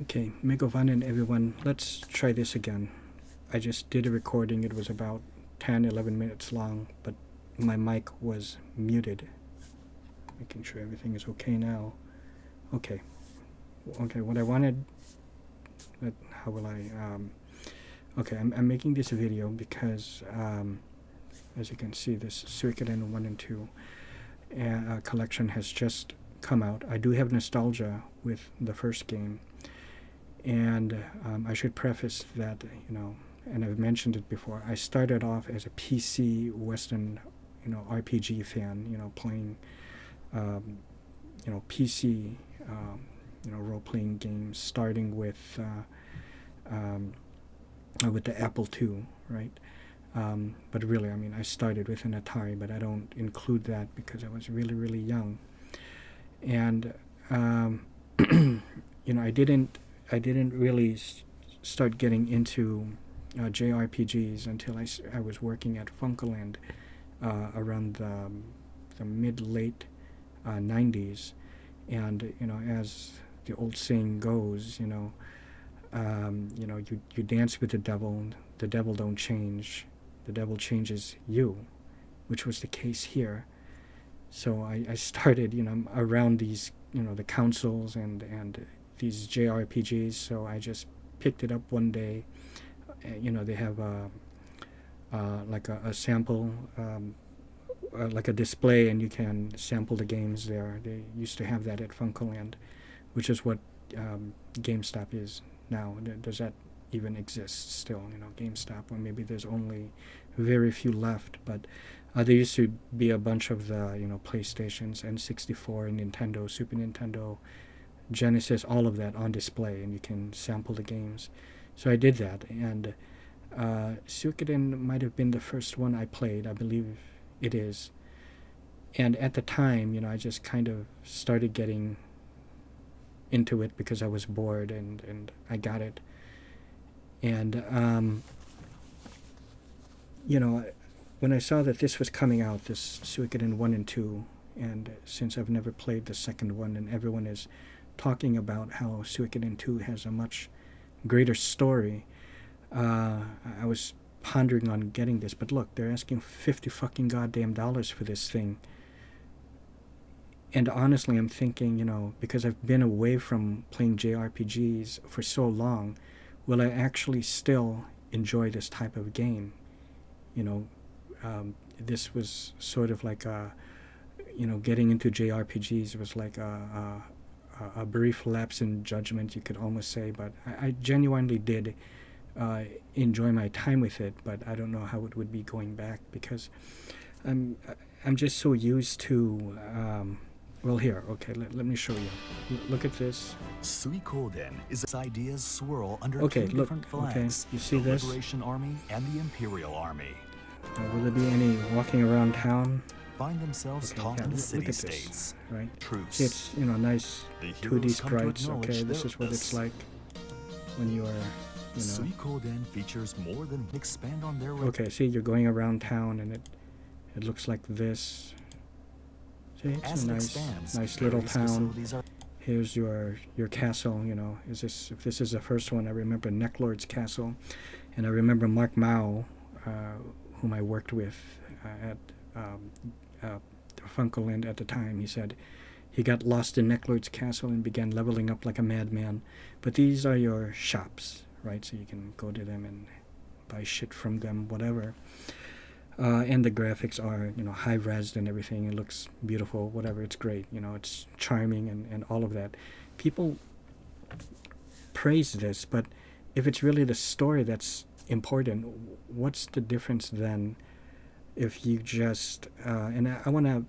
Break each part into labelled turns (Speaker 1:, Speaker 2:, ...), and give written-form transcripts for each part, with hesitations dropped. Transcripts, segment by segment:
Speaker 1: Okay, Megavan and everyone, let's try this again. I just did a recording. It was about 10, 11 minutes long, but my mic was muted. Making sure everything is okay now. Okay. Okay, what I wanted... how will I... okay, I'm making this video because, as you can see, this Suikoden 1 and 2 collection has just come out. I do have nostalgia with the first game. And I should preface that, and I've mentioned it before, I started off as a PC Western, RPG fan, playing, PC, role-playing games, starting with the Apple II, right? But really, I started with an Atari, but I don't include that because I was really, really young. And, I didn't really start getting into JRPGs until I was working at Funkoland around the mid-late 90s. And, as the old saying goes, you dance with the devil don't change, the devil changes you, which was the case here. So I started, around these, the consoles and these JRPGs, so I just picked it up one day. They have like a sample, like a display, and you can sample the games there. They used to have that at Funkoland, which is what GameStop is now. Does that even exist still? GameStop, or maybe there's only very few left, but there used to be a bunch of the PlayStations, N64, Nintendo, Super Nintendo, Genesis, all of that on display, and you can sample the games. So I did that, and Suikoden might have been the first one I played. I believe it is. And at the time, I just kind of started getting into it because I was bored, and I got it. And when I saw that this was coming out, this Suikoden 1 and 2, and since I've never played the second one, and everyone is talking about how Suikoden 2 has a much greater story, I was pondering on getting this. But look, they're asking $50 fucking goddamn dollars for this thing. And honestly, I'm thinking, because I've been away from playing JRPGs for so long, will I actually still enjoy this type of game? This was sort of like getting into JRPGs was like a brief lapse in judgment, you could almost say, but I genuinely did enjoy my time with it, but I don't know how it would be going back, because I'm just so used to well, here, okay, let me show you. Look at this.
Speaker 2: Suikoden is its ideas swirl under
Speaker 1: Okay,
Speaker 2: two
Speaker 1: look,
Speaker 2: different
Speaker 1: okay,
Speaker 2: flags,
Speaker 1: you see
Speaker 2: the
Speaker 1: this?
Speaker 2: Liberation Army and the Imperial Army.
Speaker 1: Will there be any walking around town?
Speaker 2: Find themselves
Speaker 1: Okay,
Speaker 2: taught
Speaker 1: yeah,
Speaker 2: in the
Speaker 1: look at this,
Speaker 2: city-states.
Speaker 1: right?
Speaker 2: Truce.
Speaker 1: See, it's, nice
Speaker 2: The
Speaker 1: 2D
Speaker 2: heroes come to
Speaker 1: sprites.
Speaker 2: acknowledge
Speaker 1: Okay, this
Speaker 2: their
Speaker 1: is what it's
Speaker 2: purpose.
Speaker 1: like when you are,
Speaker 2: Suikoden features more than expand on their
Speaker 1: Okay, see, you're going around town, and it looks like this. See, it's
Speaker 2: As
Speaker 1: a
Speaker 2: it
Speaker 1: nice
Speaker 2: expands,
Speaker 1: little
Speaker 2: various
Speaker 1: town.
Speaker 2: facilities are
Speaker 1: Here's your castle. If this is the first one, I remember Necklord's castle, and I remember Mark Mao, whom I worked with at Funkoland at the time. He said he got lost in Necklord's castle and began leveling up like a madman. But these are your shops, right? So you can go to them and buy shit from them, whatever. And the graphics are, high-res and everything. It looks beautiful, whatever. It's great. It's charming and all of that. People praise this, but if it's really the story that's important, what's the difference then if you just... and I want to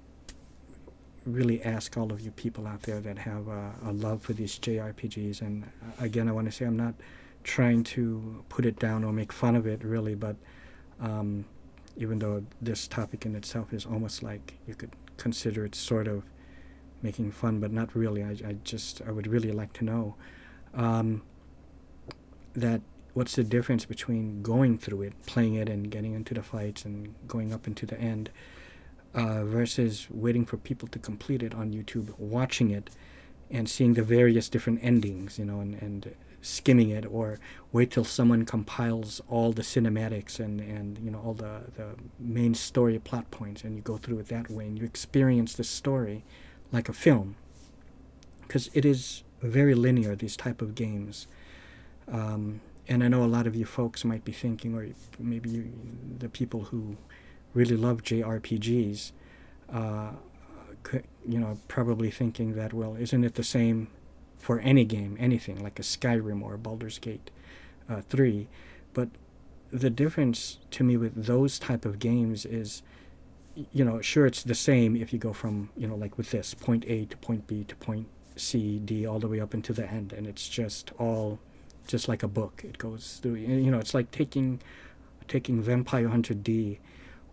Speaker 1: really ask all of you people out there that have a love for these JRPGs, and again, I want to say I'm not trying to put it down or make fun of it, really, but... even though this topic in itself is almost like you could consider it sort of making fun, but not really. I would really like to know that what's the difference between going through it, playing it, and getting into the fights and going up into the end, versus waiting for people to complete it on YouTube, watching it, and seeing the various different endings, and skimming it, or wait till someone compiles all the cinematics and all the main story plot points, and you go through it that way, and you experience the story like a film, because it is very linear, these type of games. And I know a lot of you folks might be thinking, or maybe the people who really love JRPGs, probably thinking that, well, isn't it the same for any game, anything, like a Skyrim or a Baldur's Gate 3? But the difference to me with those type of games is, sure, it's the same if you go from, like with this, point A to point B to point C, D, all the way up into the end, and it's just like a book. It goes through, it's like taking Vampire Hunter D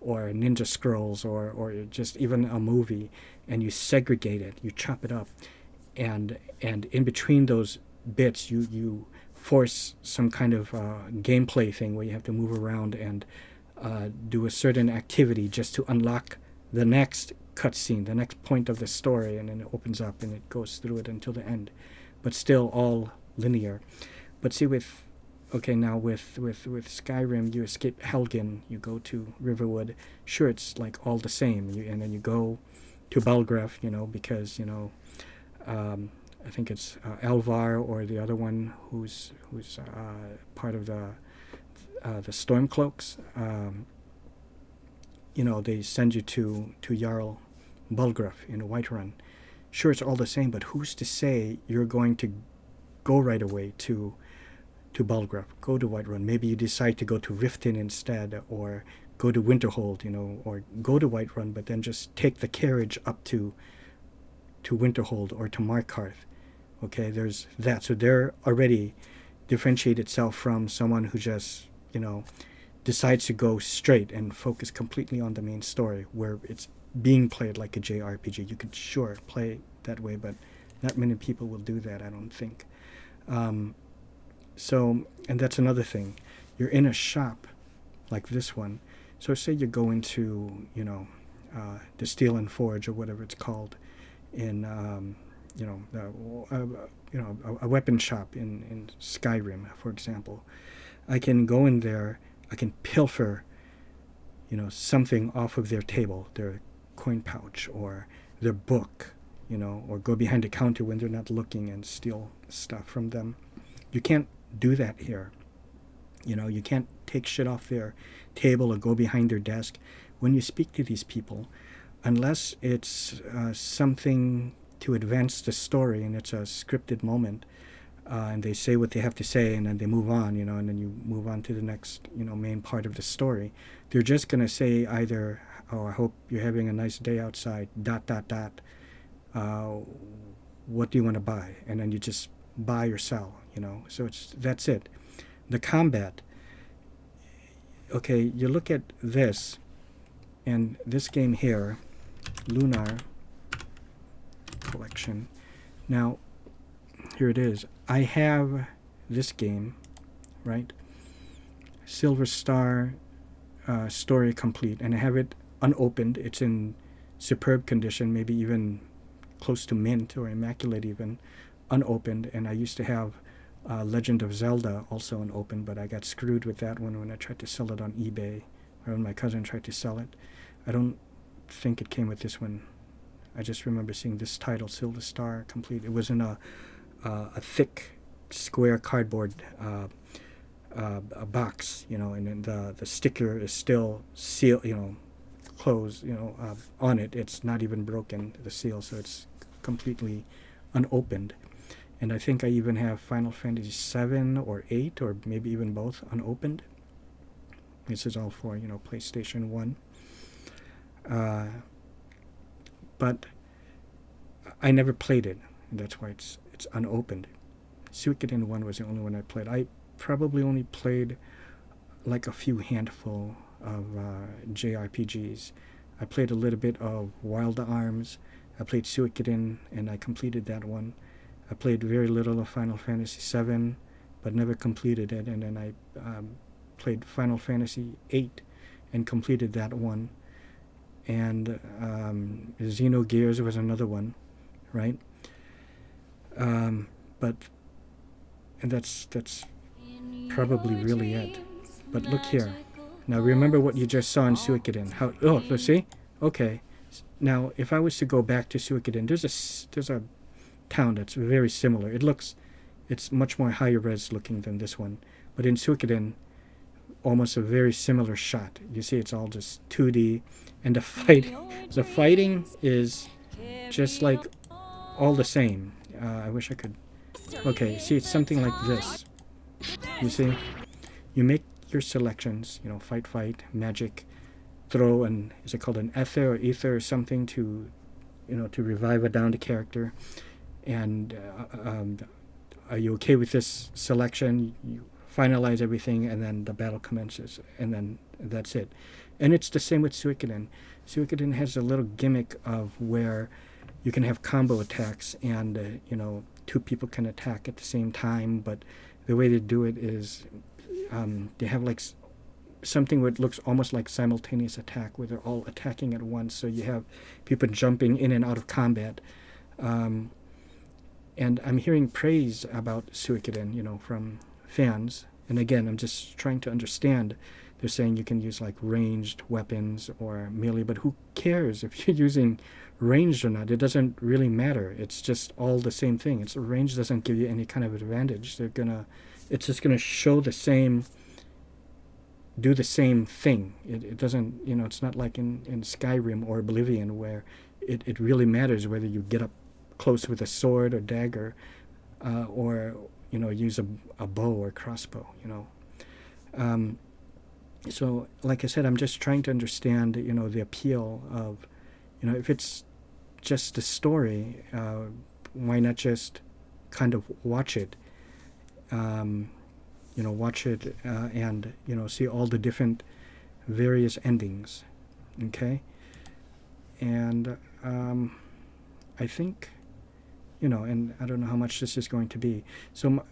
Speaker 1: or Ninja Scrolls or just even a movie, and you segregate it, you chop it up, and in between those bits you force some kind of gameplay thing where you have to move around and do a certain activity just to unlock the next cutscene, the next point of the story, and then it opens up and it goes through it until the end, but still all linear. But see, with Skyrim, you escape Helgen, you go to Riverwood. Sure, it's like all the same. And then you go to Belgrave, because I think it's Elvar or the other one who's part of the Stormcloaks. They send you to Jarl Belgrave in Whiterun. Sure, it's all the same, but who's to say you're going to go right away to Belgrave, go to Whiterun? Maybe you decide to go to Riften instead, or go to Winterhold, or go to Whiterun, but then just take the carriage up to Winterhold or to Markarth. Okay, there's that. So they're already differentiate itself from someone who just, decides to go straight and focus completely on the main story, where it's being played like a JRPG. You could sure play that way, but not many people will do that, I don't think. So, and that's another thing. You're in a shop like this one. So say you go into, the Steel and Forge or whatever it's called in, a weapon shop in Skyrim, for example. I can go in there, I can pilfer, something off of their table, their coin pouch or their book, or go behind the counter when they're not looking and steal stuff from them. You can't do that here. You can't take shit off their table or go behind their desk. When you speak to these people, unless it's something to advance the story and it's a scripted moment, and they say what they have to say and then they move on, and then you move on to the next, main part of the story, they're just going to say either, oh, I hope you're having a nice day outside, ... What do you want to buy? And then you just buy or sell, so that's it. The combat, okay, you look at this, and this game here, Lunar Collection. Now, here it is. I have this game, right? Silver Star Story Complete, and I have it unopened. It's in superb condition, maybe even close to mint or immaculate even, unopened. And I used to have Legend of Zelda also unopened, but I got screwed with that one when I tried to sell it on eBay, or when my cousin tried to sell it. I don't think it came with this one. I just remember seeing this title, Silver Star Complete. It was in a thick square cardboard a box, and then the sticker is still sealed, closed, on it. It's not even broken, the seal, so it's completely unopened. And I think I even have Final Fantasy 7 or 8, or maybe even both, unopened. This is all for, PlayStation 1. But I never played it, and that's why it's unopened. Suikoden 1 was the only one I played. I probably only played like a few handful of JRPGs. I played a little bit of Wild Arms. I played Suikoden, and I completed that one. I played very little of Final Fantasy 7, but never completed it. And then I played Final Fantasy 8 and completed that one. And Xenogears was another one, right? But and that's probably really it. But look here. Now remember what you just saw in Suikoden. How let's see. Okay. Now if I was to go back to Suikoden, there's a town that's very similar. It's much more higher res looking than this one. But in Suikoden, almost a very similar shot. You see, it's all just 2D, and the fighting is just like all the same. I wish I could. Okay, see, it's something like this. You see, you make your selections. You know, fight, magic, throw, and is it called an ether or something to, to revive a downed character, and are you okay with this selection? You finalize everything, and then the battle commences, and then that's it. And it's the same with Suikoden. Suikoden has a little gimmick of where you can have combo attacks, and two people can attack at the same time. But the way they do it is they have like something where it looks almost like simultaneous attack, where they're all attacking at once. So you have people jumping in and out of combat. And I'm hearing praise about Suikoden, from fans. And again, I'm just trying to understand. They're saying you can use like ranged weapons or melee, but who cares if you're using ranged or not? It doesn't really matter. It's just all the same thing. Range doesn't give you any kind of advantage. It's just gonna show the same, do the same thing. It doesn't, it's not like in Skyrim or Oblivion where it really matters whether you get up close with a sword or dagger, or use a bow or crossbow. So like I said, I'm just trying to understand the appeal of if it's just a story, why not just kind of watch it, watch it, and see all the different various endings. Okay. And I think and I don't know how much this is going to be. So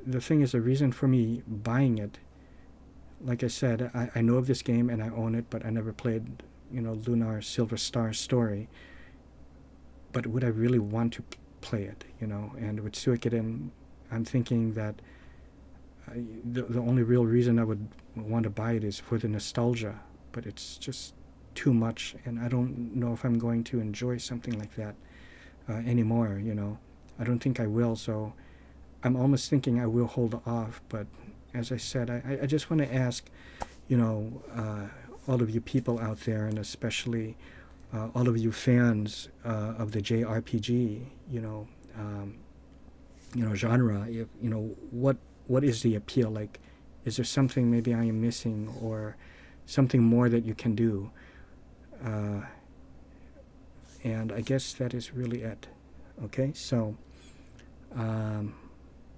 Speaker 1: the thing is, the reason for me buying it, like I said, I know of this game and I own it, but I never played, Lunar Silver Star Story. But would I really want to play it, And with Suikoden, I'm thinking that the only real reason I would want to buy it is for the nostalgia. But it's just too much, and I don't know if I'm going to enjoy something like that anymore, I don't think I will, so I'm almost thinking I will hold off. But as I said, I just want to ask, all of you people out there, and especially all of you fans of the JRPG, genre, if, what is the appeal? Like, is there something maybe I am missing, or something more that you can do? And I guess that is really it. Okay, so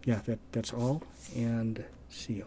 Speaker 1: yeah, that's all, and see you.